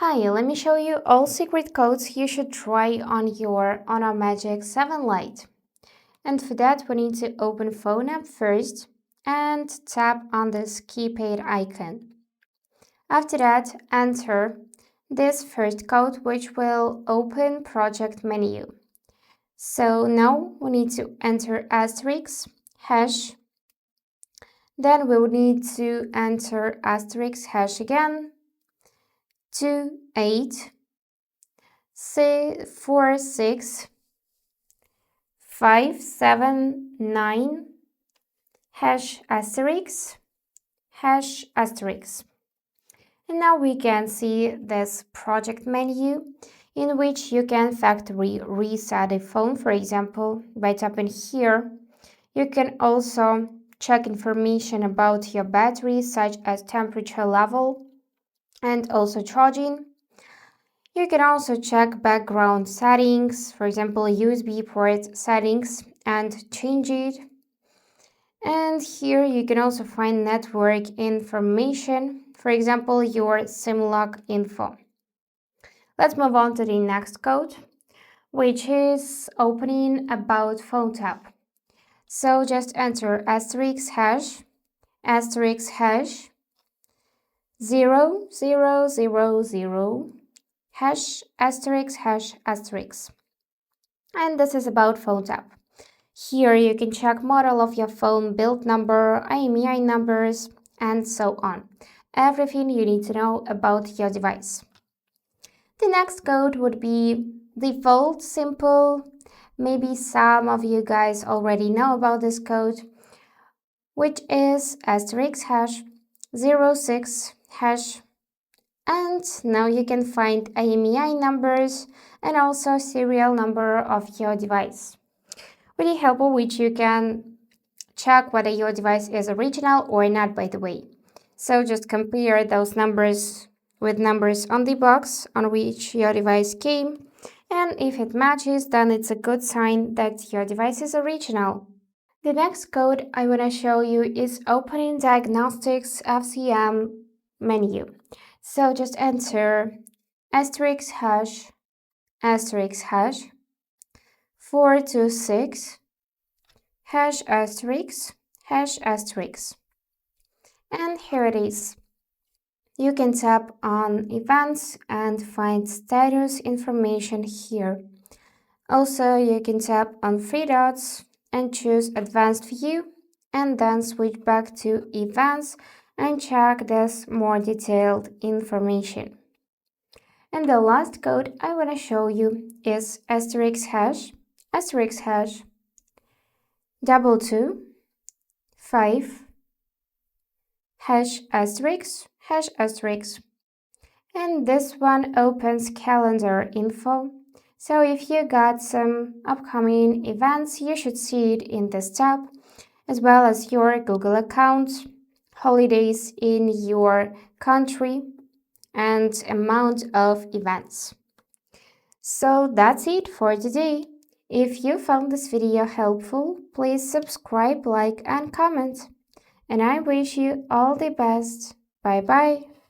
Hi, let me show you all secret codes you should try on your Honor Magic 7 Lite. And for that, we need to open Phone app first and tap on this keypad icon. After that, enter this first code, which will open project menu. So now we need to enter asterisk hash. Then we will need to enter asterisk hash again. 28 46 579 hash asterisk hash asterisk. And now we can see this project menu in which you can factory reset a phone, for example, by tapping here. You can also check information about your battery, such as temperature level and also charging. You can also check background settings, for example, USB port settings, and change it. And here you can also find network information, for example, your SIM lock info. Let's move on to the next code, which is opening about phone tab. So just enter asterisk hash 0000 hash asterisk. And this is about phone tab. Here you can check model of your phone, build number, IMEI numbers, and so on. Everything you need to know about your device. The next code would be default simple. Maybe some of you guys already know about this code, which is asterisk hash 06 hash. And now you can find IMEI numbers and also serial number of your device. Really helpful, which you can check whether your device is original or not, by the way. So just compare those numbers with numbers on the box on which your device came, and if it matches, then it's a good sign that your device is original. The next code I want to show you is opening diagnostics FCM menu. So just enter asterisk hash 426 hash asterisk. And here it is. You can tap on events and find status information here. Also, you can tap on three dots and choose advanced view and then switch back to events and check this more detailed information. And the last code I want to show you is asterisk hash 225 hash asterisk. And this one opens calendar info. So if you got some upcoming events, you should see it in this tab, as well as your Google account, holidays in your country, and amount of events. So that's it for today. If you found this video helpful, please subscribe, like, and comment. And I wish you all the best. Bye bye.